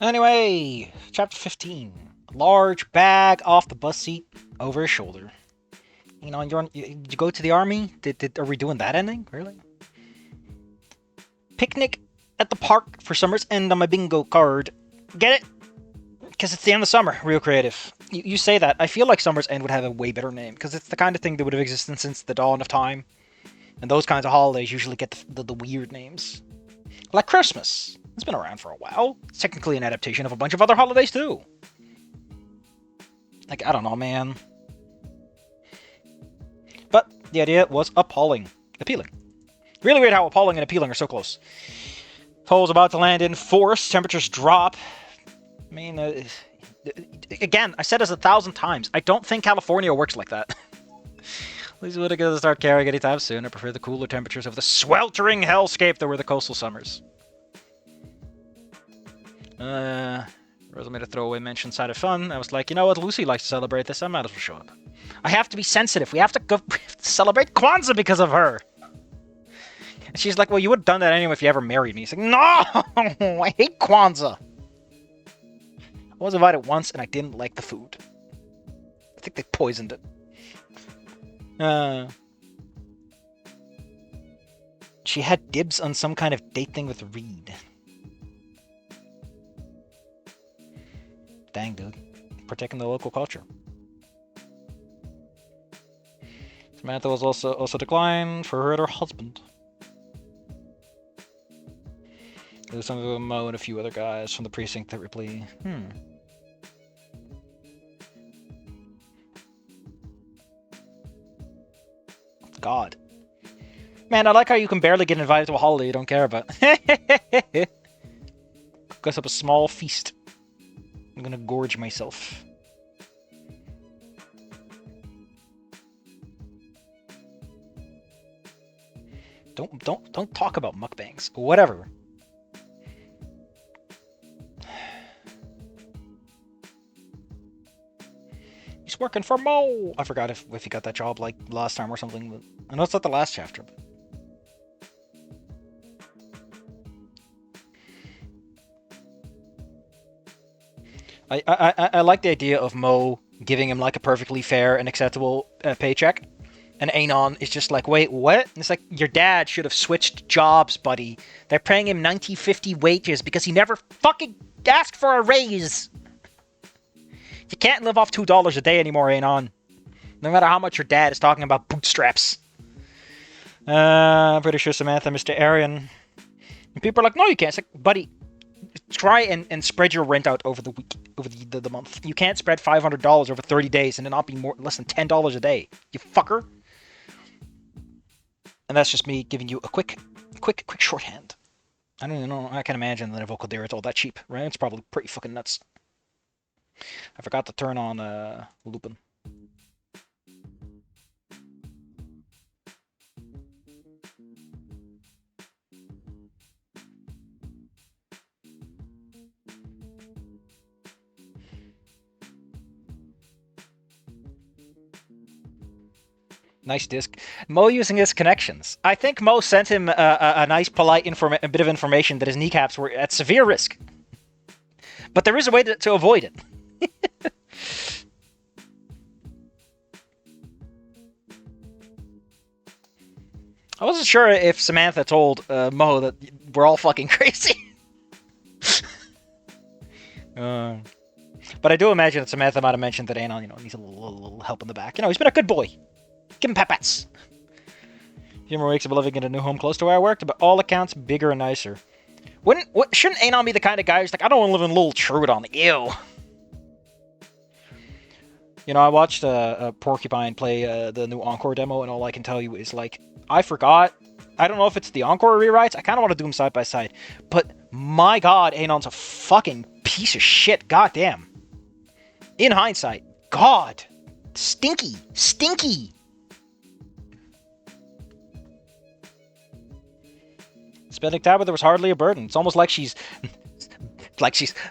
Anyway, chapter 15. Large bag off the bus seat over his shoulder. You know, you go to the army? Are we doing that ending? Really? Picnic at the park for summer's end on my bingo card. Get it? Because it's the end of summer. Real creative. You say that. I feel like summer's end would have a way better name. Because it's the kind of thing that would have existed since the dawn of time. And those kinds of holidays usually get the weird names. Like Christmas. It's been around for a while. It's technically an adaptation of a bunch of other holidays too. Like, I don't know, man. But the idea was appealing. Really weird how appalling and appealing are so close. Pole's about to land in force. Temperatures drop. I mean, again, I said this 1,000 times. I don't think California works like that. At least we would have got to start carrying anytime soon. I prefer the cooler temperatures of the sweltering hellscape that were the coastal summers. Rosa made a throwaway mention side of fun. I was like, you know what? Lucy likes to celebrate this. I might as well show up. I have to be sensitive. We have to go celebrate Kwanzaa because of her. And she's like, well, you would have done that anyway if you ever married me. He's like, no! I hate Kwanzaa. I was invited once and I didn't like the food. I think they poisoned it. She had dibs on some kind of date thing with Reed. Dang, dude. Protecting the local culture. Samantha was also declined for her and her husband. There's some of them, Mo and a few other guys from the precinct that reply. God. Man, I like how you can barely get invited to a holiday you don't care about. Cook us up a small feast. I'm gonna gorge myself. Don't talk about mukbangs. Whatever. He's working for Mo. I forgot if he got that job like last time or something. But I know it's not the last chapter. But... I like the idea of Mo giving him like a perfectly fair and acceptable paycheck. And Anon is just like, wait, what? And it's like, your dad should have switched jobs, buddy. They're paying him 90.50 wages because he never fucking asked for a raise. You can't live off $2 a day anymore, Anon. No matter how much your dad is talking about bootstraps. I'm pretty sure Samantha, Mr. Arian. And people are like, no, you can't. It's like, buddy, try and spread your rent out over the week, over the month. You can't spread $500 over 30 days and it not be less than $10 a day. You fucker. And that's just me giving you a quick shorthand. I don't even know. I can imagine that a vocal there is all that cheap, right? It's probably pretty fucking nuts. I forgot to turn on Lupin. Nice disc. Mo using his connections. I think Mo sent him a nice, polite a bit of information that his kneecaps were at severe risk. But there is a way to avoid it. I wasn't sure if Samantha told Mo that we're all fucking crazy. But I do imagine that Samantha might have mentioned that Anon, needs a little help in the back. He's been a good boy. Give him pet-pats. Humor wakes up living in a new home close to where I worked, but all accounts bigger and nicer. Shouldn't Anon be the kind of guy who's like, I don't want to live in Little Trudon. Ew. I watched Porcupine play the new Encore demo, and all I can tell you is, like, I forgot. I don't know if it's the Encore rewrites. I kind of want to do them side by side. But, my god, Anon's a fucking piece of shit. Goddamn. In hindsight. God. Stinky. Stinky. Spending time with her was hardly a burden. It's almost like she's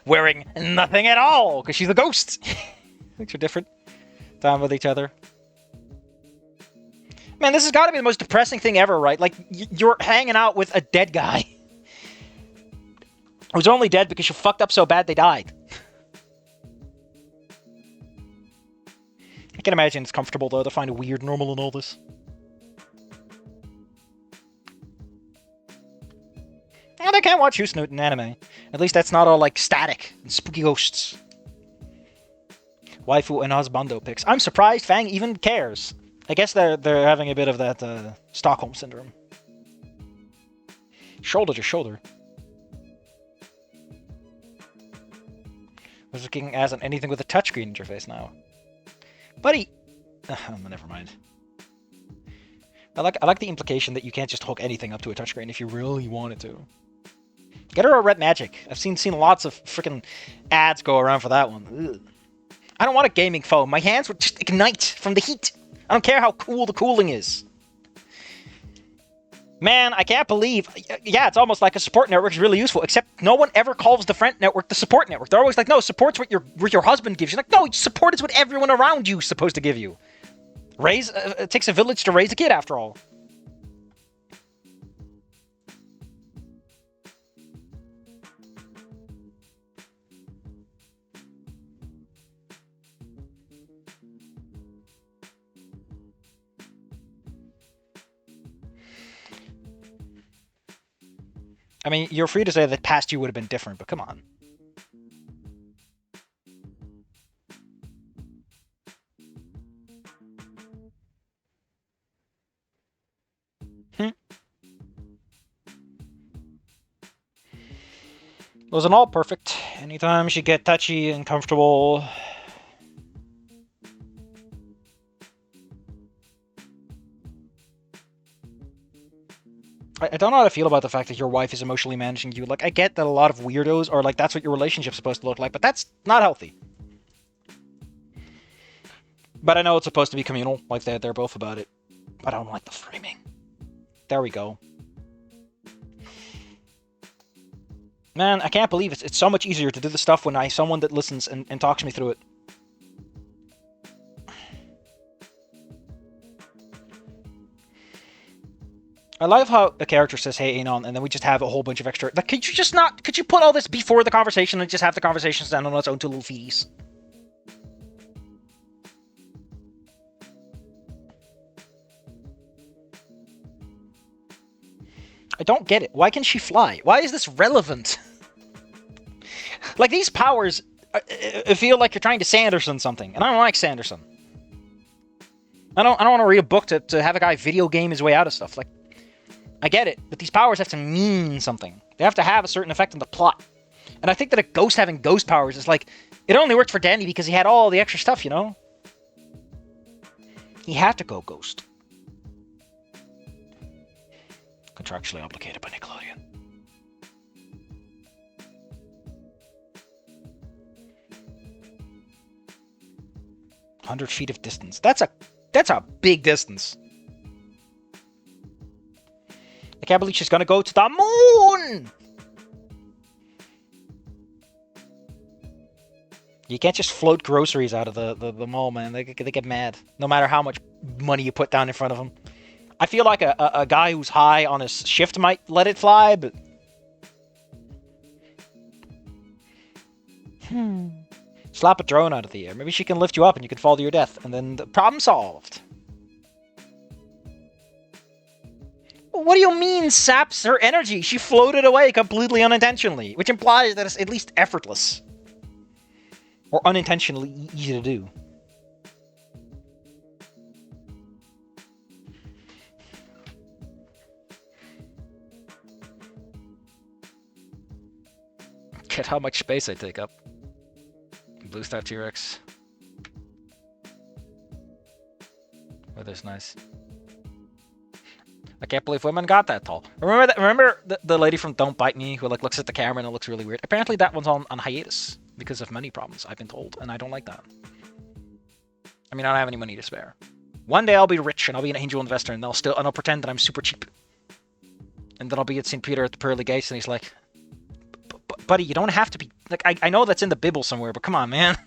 wearing nothing at all, because she's a ghost. Things are different. Time with each other. Man, this has got to be the most depressing thing ever, right? Like, you're hanging out with a dead guy. Who's only dead because you fucked up so bad they died. I can imagine it's comfortable, though, to find a weird normal in all this. Well, they can't watch Snoot in anime. At least that's not all, like, static and spooky ghosts. Waifu and husbando pics. I'm surprised Fang even cares. I guess they're having a bit of that Stockholm syndrome. Shoulder to shoulder. I was looking as on anything with a touchscreen interface now. Buddy! Never mind. I like the implication that you can't just hook anything up to a touchscreen if you really wanted to. Get her a red magic. I've seen lots of freaking ads go around for that one. Ugh. I don't want a gaming phone. My hands would just ignite from the heat. I don't care how cool the cooling is. Man, I can't believe... Yeah, it's almost like a support network is really useful, except no one ever calls the friend network the support network. They're always like, no, support's what your husband gives you. Like, no, support is what everyone around you is supposed to give you. It takes a village to raise a kid, after all. I mean, you're free to say that past you would have been different, but come on. Wasn't all perfect. Anytime she get touchy and comfortable. I don't know how to feel about the fact that your wife is emotionally managing you. Like, I get that a lot of weirdos are like, that's what your relationship's supposed to look like, but that's not healthy. But I know it's supposed to be communal, like they're both about it. I don't like the framing. There we go. Man, I can't believe it's so much easier to do the stuff when I have someone that listens and talks me through it. I love how a character says, hey, Anon, and then we just have a whole bunch of extra... Like, could you put all this before the conversation and just have the conversation stand on its own two little feeties? I don't get it. Why can she fly? Why is this relevant? Like, these powers feel like you're trying to Sanderson something, and I don't like Sanderson. I don't want to read a book to have a guy video game his way out of stuff. Like, I get it, but these powers have to mean something. They have to have a certain effect on the plot. And I think that a ghost having ghost powers is like, it only worked for Danny because he had all the extra stuff, you know? He had to go ghost. Contractually obligated by Nickelodeon. "100 feet of distance." That's a big distance. I can't believe she's gonna go to the moon! You can't just float groceries out of the mall, man. They get mad. No matter how much money you put down in front of them. I feel like a guy who's high on his shift might let it fly, but... Slap a drone out of the air. Maybe she can lift you up and you can fall to your death. And then the problem solved. What do you mean saps her energy? She floated away completely unintentionally, which implies that it's at least effortless. Or unintentionally easy to do. Get how much space I take up. Blue Star T-Rex. Weather's nice. I can't believe women got that tall. Remember the lady from Don't Bite Me who like looks at the camera and it looks really weird? Apparently that one's on hiatus because of money problems, I've been told, and I don't like that. I mean, I don't have any money to spare. One day I'll be rich and I'll be an angel investor and I'll pretend that I'm super cheap. And then I'll be at St. Peter at the pearly gates and he's like, buddy, you don't have to be... Like, I know that's in the Bible somewhere, but come on, man.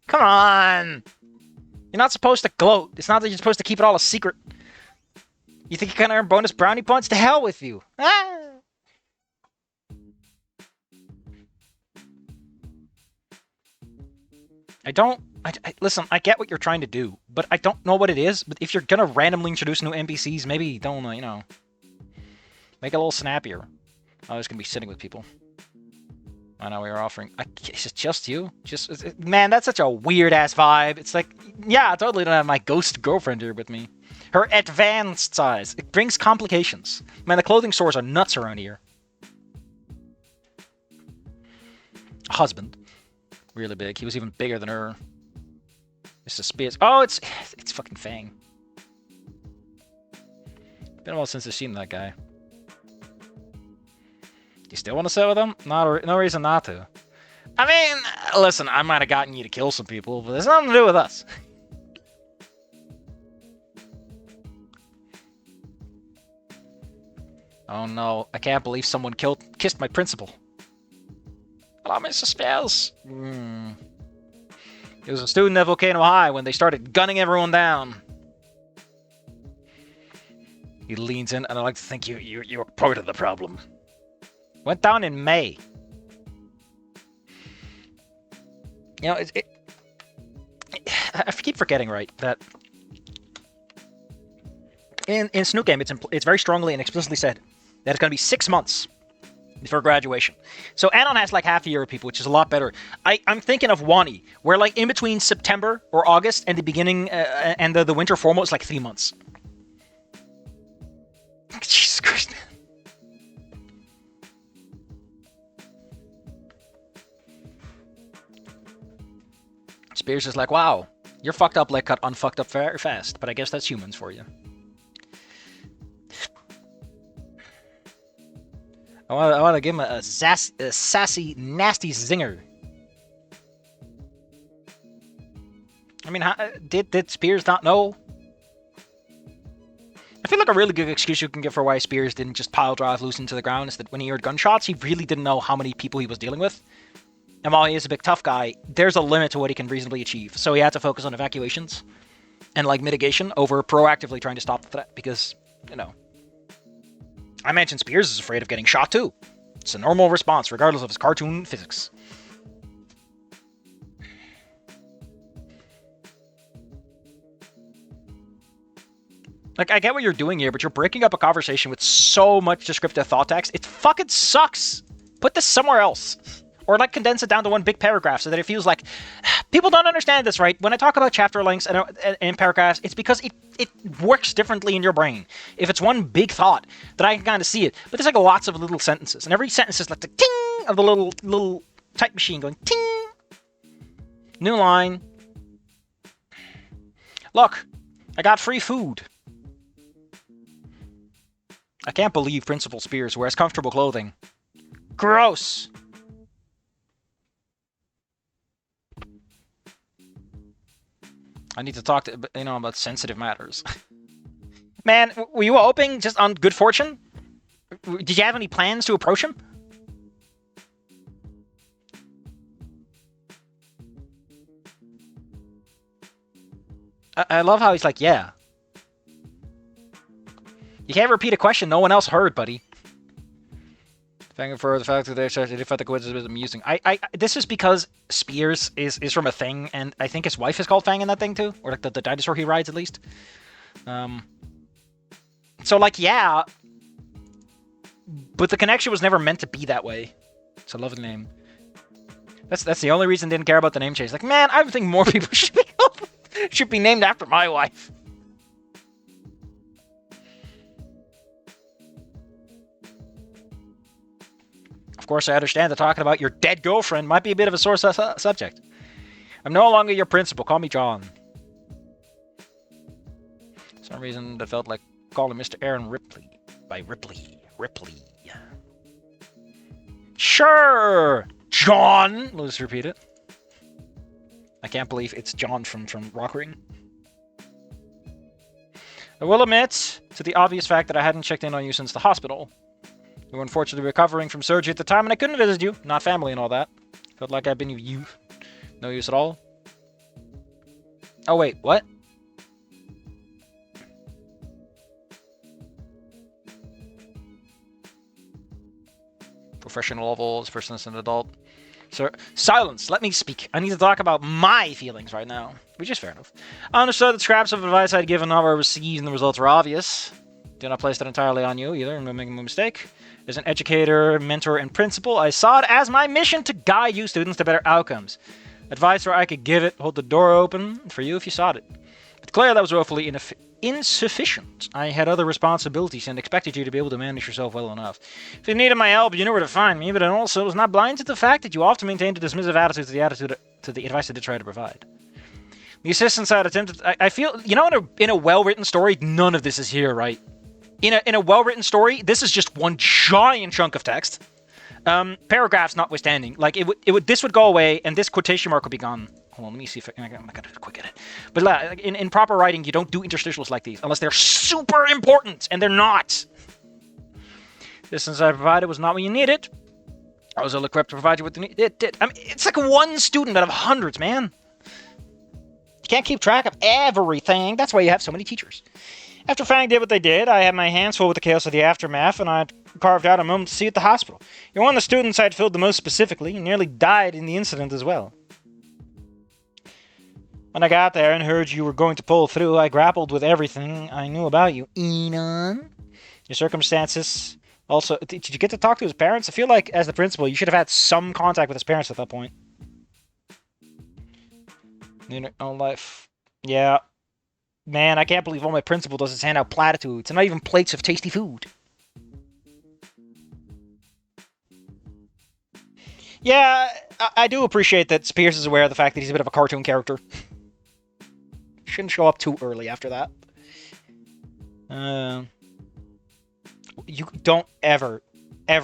Come on! You're not supposed to gloat. It's not that you're supposed to keep it all a secret. You think you can earn bonus brownie points? To hell with you! Ah! Listen, I get what you're trying to do, but I don't know what it is. But if you're gonna randomly introduce new NPCs, maybe don't, make it a little snappier. I was gonna be sitting with people. I know we were offering. Is it just you? Man, that's such a weird ass vibe. It's like, yeah, I totally don't have my ghost girlfriend here with me. Her advanced size. It brings complications. Man, the clothing stores are nuts around here. Husband. Really big. He was even bigger than her. Mr. Spears. Oh, it's fucking Fang. Been a while since I've seen that guy. You still want to sit with him? No reason not to. I mean, listen, I might have gotten you to kill some people, but there's nothing to do with us. Oh no, I can't believe someone kissed my principal. Hello, Mr. Spears. He was a student at Volcano High when they started gunning everyone down. He leans in, and I like to think you're part of the problem. Went down in May. You know, I keep forgetting, right, that in Snoot game, it's very strongly and explicitly said that it's going to be 6 months before graduation. So Anon has like half a year of people, which is a lot better. I'm thinking of Wani, where like in between September or August and the beginning and the winter formal is like 3 months. Jesus Christ. Spears is like, wow, your fucked up leg cut unfucked up very fast, but I guess that's humans for you. I want to give him a sassy, nasty zinger. I mean, did Spears not know? I feel like a really good excuse you can give for why Spears didn't just pile drive loose into the ground is that when he heard gunshots, he really didn't know how many people he was dealing with. And while he is a big tough guy, there's a limit to what he can reasonably achieve. So he had to focus on evacuations and like mitigation over proactively trying to stop the threat because, I mentioned Spears is afraid of getting shot too. It's a normal response regardless of his cartoon physics. Like, I get what you're doing here, but you're breaking up a conversation with so much descriptive thought text. It fucking sucks. Put this somewhere else. Or like condense it down to one big paragraph so that it feels like people don't understand this, right? When I talk about chapter lengths and paragraphs, it's because it works differently in your brain. If it's one big thought, then I can kind of see it. But there's like lots of little sentences, and every sentence is like the ting of the little type machine going ting. New line. Look, I got free food. I can't believe Principal Spears wears comfortable clothing. Gross. I need to talk to about sensitive matters. Man, were you hoping just on good fortune? Did you have any plans to approach him? I love how he's like, yeah. You can't repeat a question no one else heard, buddy. Thank you for the fact that they thought the coincidence was amusing. This is because Spears is from a thing, and I think his wife is called Fang in that thing too, or like the dinosaur he rides at least. So like, yeah, but the connection was never meant to be that way. It's a lovely name. That's the only reason I didn't care about the name change. Like, man, I think more people should be named after my wife. Of course, I understand that talking about your dead girlfriend might be a bit of a sore subject. I'm no longer your principal. Call me John. For some reason, that felt like calling Mr. Aaron Ripley by Ripley. Sure, John. Let's repeat it. I can't believe it's John from Rockring. I will admit to the obvious fact that I hadn't checked in on you since the hospital. You were unfortunately recovering from surgery at the time, and I couldn't visit you. Not family and all that. Felt like I've been no use at all. Oh, wait, what? Professional level, as person as an adult. Sir, silence. Let me speak. I need to talk about my feelings right now. Which is fair enough. I understood that scraps of advice I'd given never received and the results were obvious. Do not place that entirely on you either. I'm making a mistake. As an educator, mentor, and principal, I saw it as my mission to guide you students to better outcomes. Advice where I could give it, hold the door open for you if you sought it. But clearly that was woefully insufficient. I had other responsibilities and expected you to be able to manage yourself well enough. If you needed my help, you knew where to find me, but I also was not blind to the fact that you often maintained a dismissive attitude to the advice I did try to provide. The assistants had attempted... I feel... You know, in a well-written story, none of this is here, right? In a well-written story, this is just one giant chunk of text. Paragraphs notwithstanding. Like, this would go away, and this quotation mark would be gone. Hold on, let me see if I'm gonna do a quick edit. But in proper writing, you don't do interstitials like these, unless they're super important, and they're not. This since I provided was not what you needed. I was ill-equipped to provide you with the... It did. I mean, it's like one student out of hundreds, man. You can't keep track of everything. That's why you have so many teachers. After Fang did what they did, I had my hands full with the chaos of the aftermath, and I'd carved out a moment to see at the hospital. You're one of the students I'd filled the most specifically, and nearly died in the incident as well. When I got there and heard you were going to pull through, I grappled with everything I knew about you. Enon? Your circumstances. Also, did you get to talk to his parents? I feel like, as the principal, you should have had some contact with his parents at that point. In your own life. Yeah. Man, I can't believe all my principal does is hand out platitudes, and not even plates of tasty food. Yeah, I do appreciate that Spears is aware of the fact that he's a bit of a cartoon character. Shouldn't show up too early after that. You don't ever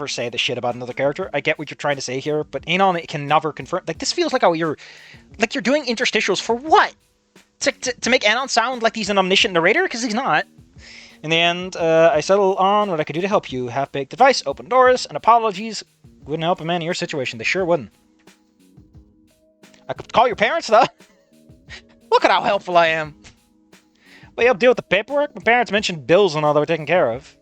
say this shit about another character. I get what you're trying to say here, but Anon can never confirm. Like, this feels like how you're doing interstitials for what? To make Anon sound like he's an omniscient narrator? Because he's not. In the end, I settled on what I could do to help you. Half-baked advice, open doors, and apologies wouldn't help a man in your situation. They sure wouldn't. I could call your parents, though. Look at how helpful I am. Will you help deal with the paperwork? My parents mentioned bills and all that were taken care of.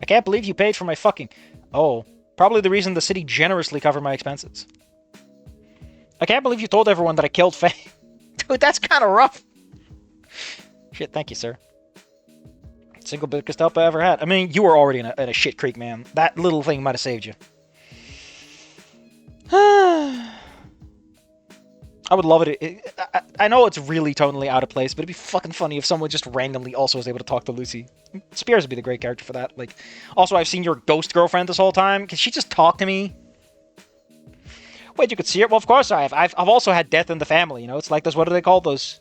I can't believe you paid for my fucking... Oh, probably the reason the city generously covered my expenses. I can't believe you told everyone that I killed Faye. Dude, that's kind of rough. Shit, thank you, sir. Single biggest help I ever had. I mean, you were already in a shit creek, man. That little thing might have saved you. I would love it. I know it's really tonally out of place, but it'd be fucking funny if someone just randomly also was able to talk to Lucy. Spears would be the great character for that. Like, also, I've seen your ghost girlfriend this whole time. Can she just talk to me? Wait, you could see her? Well, of course I have. I've also had death in the family, you know? It's like those, what do they call those?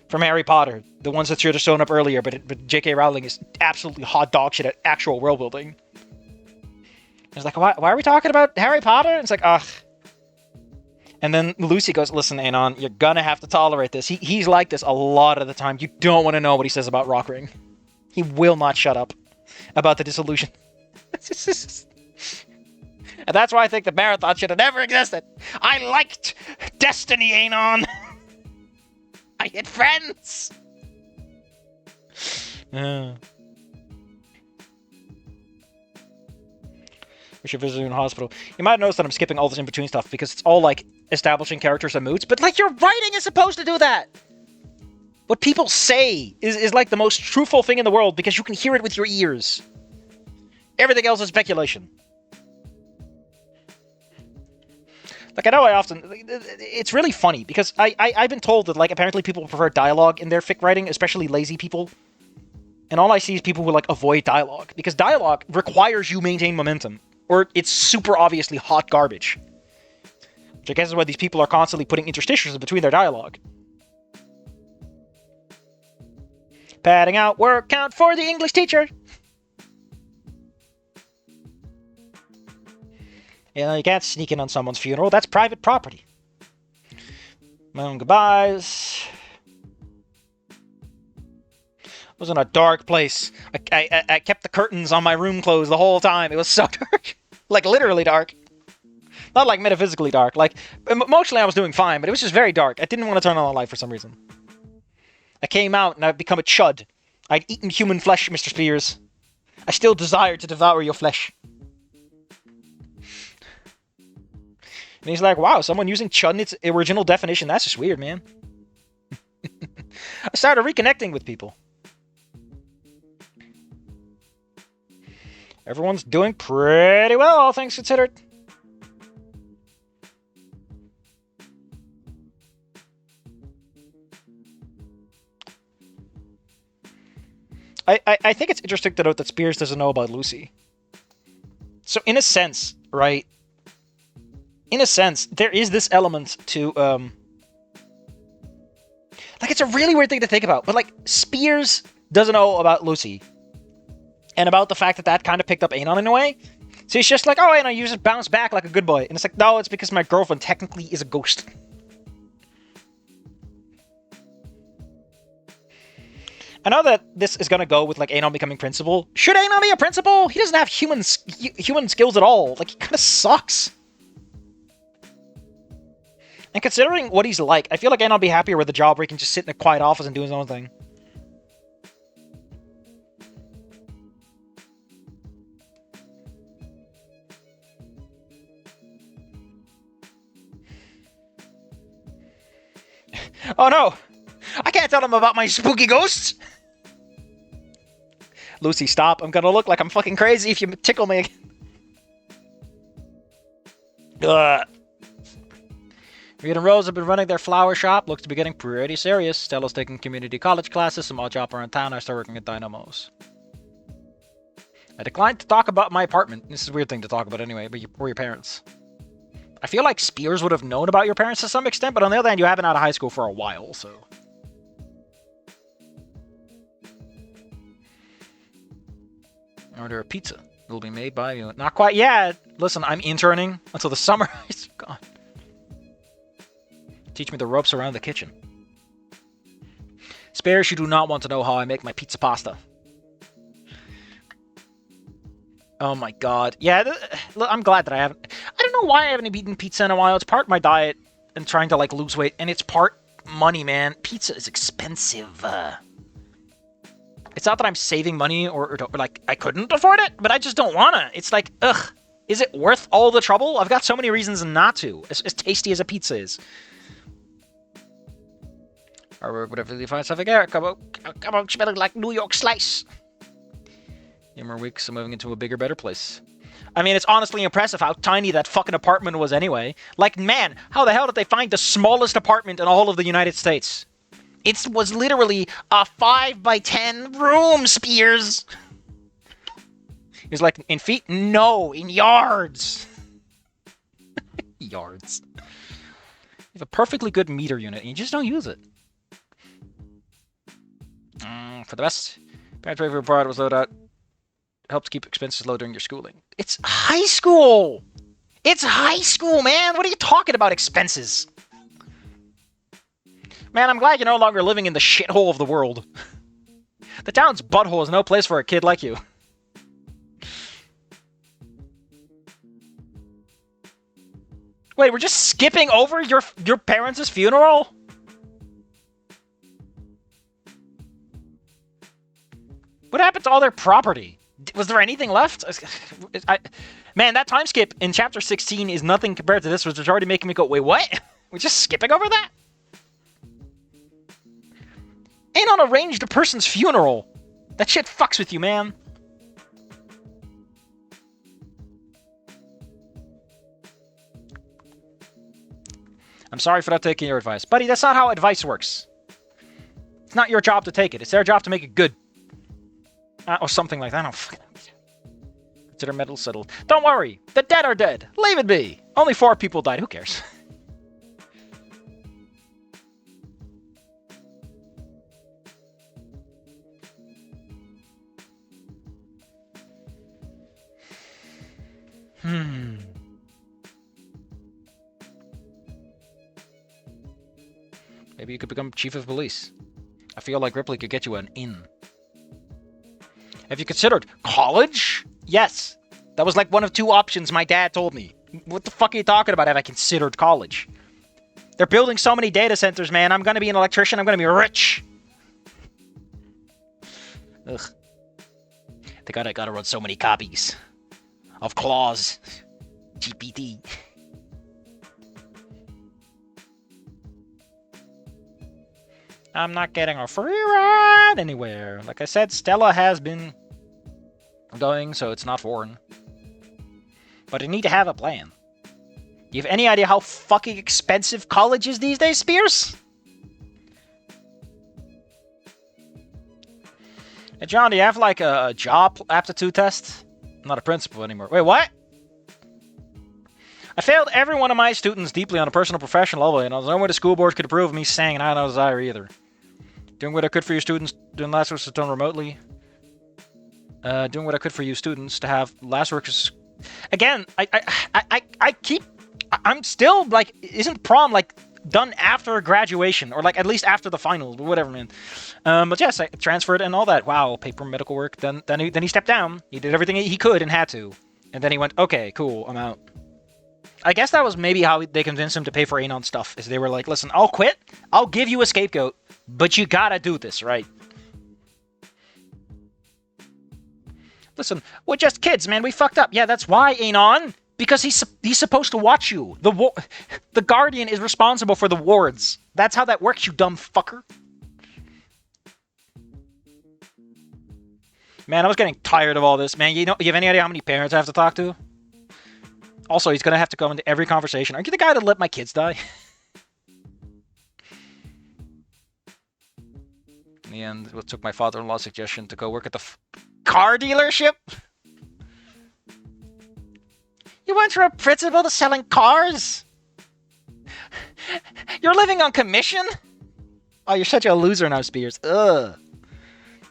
From Harry Potter. The ones that should have shown up earlier, but J.K. Rowling is absolutely hot dog shit at actual world building. It's like, why are we talking about Harry Potter? It's like, ugh. And then Lucy goes, listen, Anon, you're gonna have to tolerate this. He's like this a lot of the time. You don't want to know what he says about Rockring. He will not shut up about the dissolution. And that's why I think the marathon should have never existed. I liked Destiny, Anon. I hit friends. We should visit you in hospital. You might notice that I'm skipping all this in-between stuff because it's all, like, establishing characters and moods. But, like, your writing is supposed to do that! What people say is like, the most truthful thing in the world because you can hear it with your ears. Everything else is speculation. Like, I know I often... It's really funny because I've been told that, like, apparently people prefer dialogue in their fic writing, especially lazy people. And all I see is people who, like, avoid dialogue. Because dialogue requires you maintain momentum. Or it's super obviously hot garbage. Which I guess is why these people are constantly putting interstitials in between their dialogue. Padding out work count for the English teacher. You know, you can't sneak in on someone's funeral. That's private property. My own goodbyes. I was in a dark place. I kept the curtains on my room closed the whole time. It was so dark. Like, literally dark. Not, like, metaphysically dark. Like, emotionally I was doing fine, but it was just very dark. I didn't want to turn on the light for some reason. I came out, and I've become a chud. I'd eaten human flesh, Mr. Spears. I still desire to devour your flesh. he's like, wow, someone using chud in its original definition. That's just weird, man. I started reconnecting with people. Everyone's doing pretty well, all things considered. I think it's interesting to note that Spears doesn't know about Lucy. So in a sense, right? In a sense, there is this element to, like, it's a really weird thing to think about, but, like, Spears doesn't know about Lucy. And about the fact that that kind of picked up Anon in a way. So he's just like, oh, Anon, you just bounce back like a good boy. And it's like, no, it's because my girlfriend technically is a ghost. I know that this is going to go with, like, Anon becoming principal. Should Anon be a principal? He doesn't have human skills at all. Like, he kind of sucks. And considering what he's like, I feel like Anon would be happier with a job where he can just sit in a quiet office and do his own thing. Oh no! I can't tell him about my spooky ghosts! Lucy, stop. I'm gonna look like I'm fucking crazy if you tickle me again. Ugh. Reed and Rose have been running their flower shop. Looks to be getting pretty serious. Stella's taking community college classes. Some odd job around town. I start working at Dynamos. I declined to talk about my apartment. This is a weird thing to talk about anyway, but or your parents. I feel like Spears would have known about your parents to some extent, but on the other hand, you haven't out of high school for a while, so... Order a pizza. It will be made by you. Not quite yet. Listen, I'm interning until the summer is gone. Teach me the ropes around the kitchen. Spears, you do not want to know how I make my pizza pasta. Oh my god. Yeah, I'm glad that I haven't... I don't know why I haven't eaten pizza in a while. It's part my diet and trying to, like, lose weight, and it's part money, man. Pizza is expensive. It's not that I'm saving money or like, I couldn't afford it, but I just don't wanna. It's like, ugh. Is it worth all the trouble? I've got so many reasons not to, as tasty as a pizza is. Or whatever you find something there. Come on, smelling like New York slice. In more weeks, I'm moving into a bigger, better place. I mean, it's honestly impressive how tiny that fucking apartment was anyway. Like, man, how the hell did they find the smallest apartment in all of the United States? It was literally a 5x10 room, Spears. He was like, in feet? No, in yards. Yards. You have a perfectly good meter unit, and you just don't use it. For the best, parents' review report was low out. Helps keep expenses low during your schooling. It's high school! It's high school, man! What are you talking about, expenses? Man, I'm glad you're no longer living in the shithole of the world. The town's butthole is no place for a kid like you. Wait, we're just skipping over your parents' funeral? What happened to all their property? Was there anything left? Man, that time skip in chapter 16 is nothing compared to this, which is already making me go, wait, what? We're just skipping over that? Anon arranged a person's funeral. That shit fucks with you, man. I'm sorry for not taking your advice. Buddy, that's not how advice works. It's not your job to take it. It's their job to make it good. Or something like that. I don't consider metal settled. Don't worry. The dead are dead. Leave it be. Only 4 people died. Who cares? Maybe you could become chief of police. I feel like Ripley could get you an in. Have you considered college? Yes. That was like one of 2 options my dad told me. What the fuck are you talking about? Have I considered college? They're building so many data centers, man. I'm gonna be an electrician. I'm gonna be rich. Ugh. They gotta run so many copies of Claws. GPT. I'm not getting a free ride anywhere. Like I said, Stella has been going, so it's not foreign. But I need to have a plan. You have any idea how fucking expensive college is these days, Spears? Hey, John, do you have like a job aptitude test? I'm not a principal anymore. Wait, what? I failed every one of my students deeply on a personal professional level, and I was no way the school board could approve of me saying, and I don't desire either. Doing what I could for your students, doing last work was done remotely. Doing what I could for you students to have last work is... Again, I'm still, like, isn't prom, like, done after graduation, or, like, at least after the finals, but whatever, man. But yes, I transferred and all that. Wow, paper medical work. Then he stepped down. He did everything he could and had to. And then he went, okay, cool, I'm out. I guess that was maybe how they convinced him to pay for Anon stuff, is they were like, listen, I'll quit, I'll give you a scapegoat, but you gotta do this, right? Listen, we're just kids, man, we fucked up. Yeah, that's why, Anon, because he's supposed to watch you. The Guardian is responsible for the wards. That's how that works, you dumb fucker. Man, I was getting tired of all this, man. You have any idea how many parents I have to talk to? Also, he's going to have to come into every conversation. Aren't you the guy that let my kids die? In the end, it took my father-in-law's suggestion to go work at the car dealership? You went from a principal to selling cars? You're living on commission? Oh, you're such a loser now, Spears. Ugh.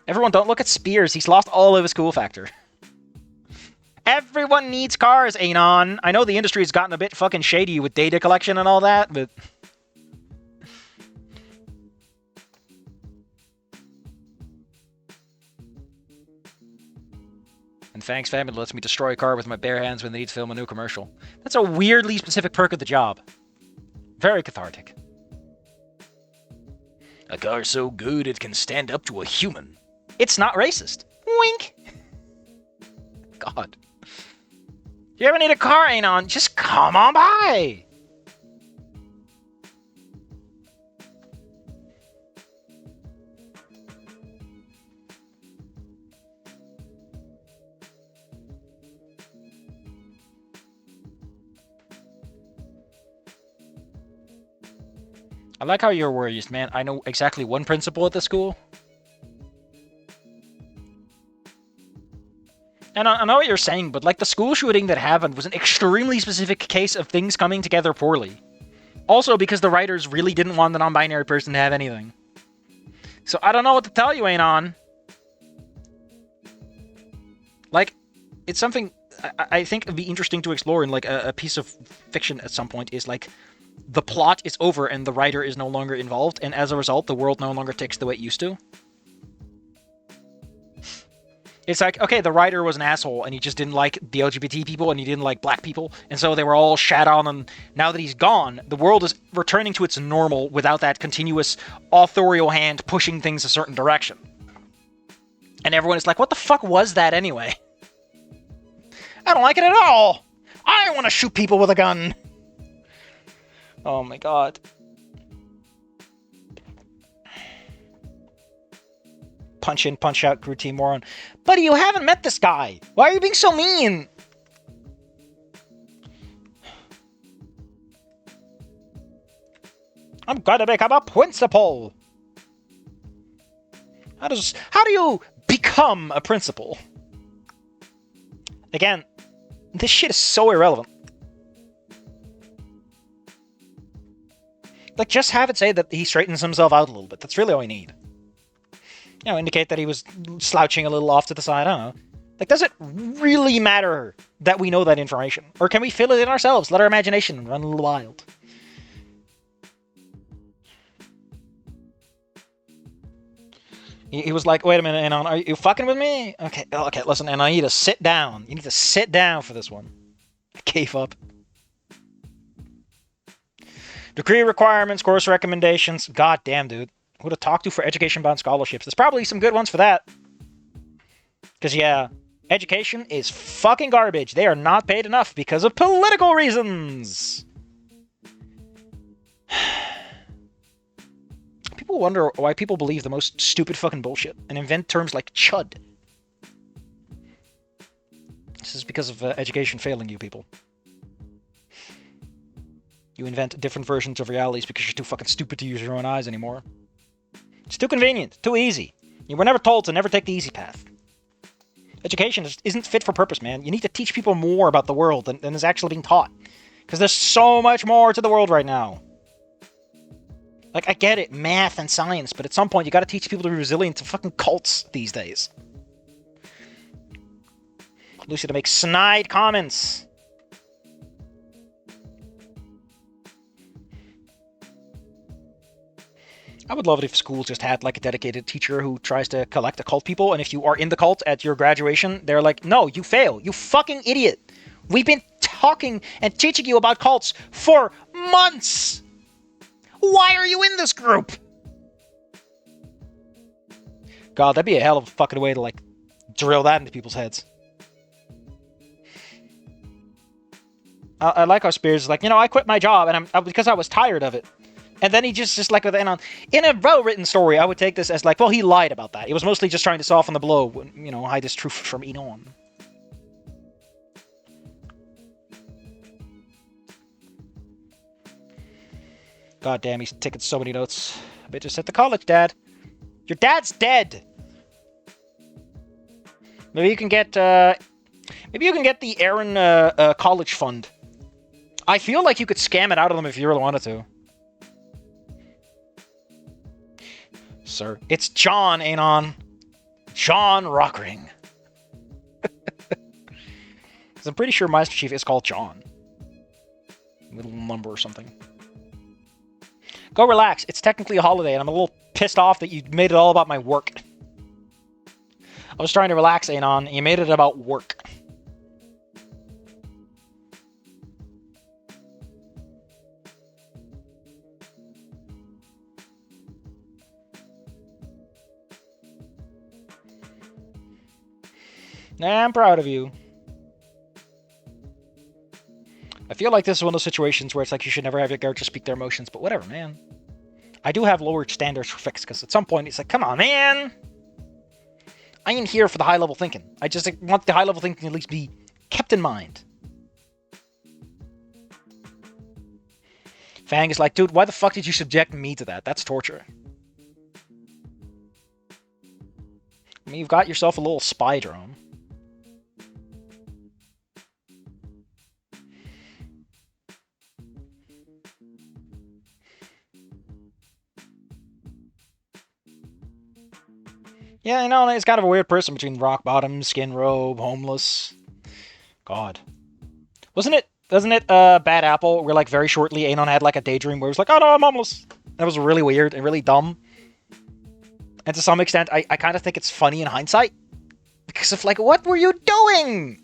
Everyone, don't look at Spears. He's lost all of his cool factor. Everyone needs cars, Anon. I know the industry's gotten a bit fucking shady with data collection and all that, but... And thanks, family lets me destroy a car with my bare hands when they need to film a new commercial. That's a weirdly specific perk of the job. Very cathartic. A car so good it can stand up to a human. It's not racist. Wink. God. If you ever need a car, Anon, just come on by. I like how you're worried, man. I know exactly one principal at the school. And I know what you're saying, but like the school shooting that happened was an extremely specific case of things coming together poorly. Also because the writers really didn't want the non-binary person to have anything. So I don't know what to tell you, Anon. Like, it's something I think it'd be interesting to explore in like a piece of fiction at some point, is like the plot is over and the writer is no longer involved, and as a result the world no longer ticks the way it used to. It's like, okay, the writer was an asshole, and he just didn't like the LGBT people, and he didn't like black people, and so they were all shat on, and now that he's gone, the world is returning to its normal without that continuous authorial hand pushing things a certain direction. And everyone is like, what the fuck was that anyway? I don't like it at all! I want to shoot people with a gun! Oh my god. Punch in, punch out, crew team moron. Buddy, you haven't met this guy. Why are you being so mean? I'm gonna become a principal. How do you become a principal? Again, this shit is so irrelevant. Like, just have it say that he straightens himself out a little bit. That's really all we need. You know, indicate that he was slouching a little off to the side. I don't know. Like, does it really matter that we know that information? Or can we fill it in ourselves? Let our imagination run a little wild. He was like, wait a minute, Anon, are you fucking with me? Okay, listen, Anon, I need to sit down. You need to sit down for this one. I gave up. Degree requirements, course recommendations. God damn, dude. Who to talk to for education-bound scholarships. There's probably some good ones for that. Because, yeah, education is fucking garbage. They are not paid enough because of political reasons. people wonder why people believe the most stupid fucking bullshit and invent terms like chud. This is because of education failing you people. You invent different versions of realities because you're too fucking stupid to use your own eyes anymore. It's too convenient, too easy. You were never told to never take the easy path. Education isn't fit for purpose, man. You need to teach people more about the world than is actually being taught. Because there's so much more to the world right now. Like, I get it, math and science, but at some point you gotta teach people to be resilient to fucking cults these days. Lucy to make snide comments. I would love it if schools just had like a dedicated teacher who tries to collect occult people, and if you are in the cult at your graduation, they're like, no, you fail. You fucking idiot. We've been talking and teaching you about cults for months. Why are you in this group? God, that'd be a hell of a fucking way to like drill that into people's heads. I like how Spears is like, I quit my job and because I was tired of it. And then he just like, in a well-written story, I would take this as like, well, he lied about that. He was mostly just trying to soften the blow, hide his truth from Enon. God damn, he's taking so many notes. I bet just at the college, Dad. Your dad's dead! Maybe you can get, the Aaron, college fund. I feel like you could scam it out of them if you really wanted to. Sir. It's John, Anon. John Rockring. Because I'm pretty sure Master Chief is called John. Middle number or something. Go relax. It's technically a holiday, and I'm a little pissed off that you made it all about my work. I was trying to relax, Anon, and you made it about work. Nah, I'm proud of you. I feel like this is one of those situations where it's like you should never have your characters speak their emotions, but whatever, man. I do have lower standards for Fics, because at some point it's like, come on, man! I ain't here for the high-level thinking. I just want the high-level thinking to at least be kept in mind. Fang is like, dude, why the fuck did you subject me to that? That's torture. I mean, you've got yourself a little spy drone. Yeah, I know, it's kind of a weird person between rock bottom, skin robe, homeless. God. Wasn't it Bad Apple, where, like, very shortly Anon had, like, a daydream where he was like, oh no, I'm homeless. That was really weird and really dumb. And to some extent, I kind of think it's funny in hindsight. Because of, like, what were you doing?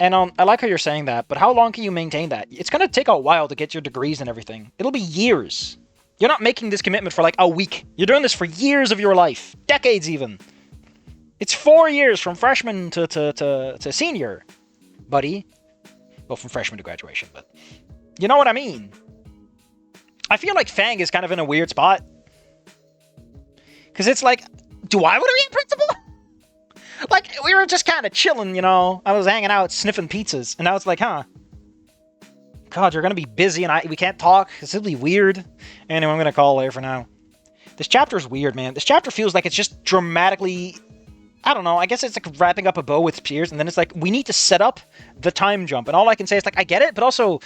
And I like how you're saying that, but how long can you maintain that? It's going to take a while to get your degrees and everything. It'll be years. You're not making this commitment for like a week. You're doing this for years of your life. Decades even. It's 4 years from freshman to senior, buddy. Well, from freshman to graduation, but you know what I mean. I feel like Fang is kind of in a weird spot. Because it's like, do I want to be a principal? Like, we were just kind of chilling, I was hanging out, sniffing pizzas. And now it's like, huh. God, you're going to be busy and we can't talk. This will be weird. Anyway, I'm going to call it there for now. This chapter is weird, man. This chapter feels like it's just dramatically... I don't know. I guess it's like wrapping up a bow with Spears. And then it's like, we need to set up the time jump. And all I can say is like, I get it, but also...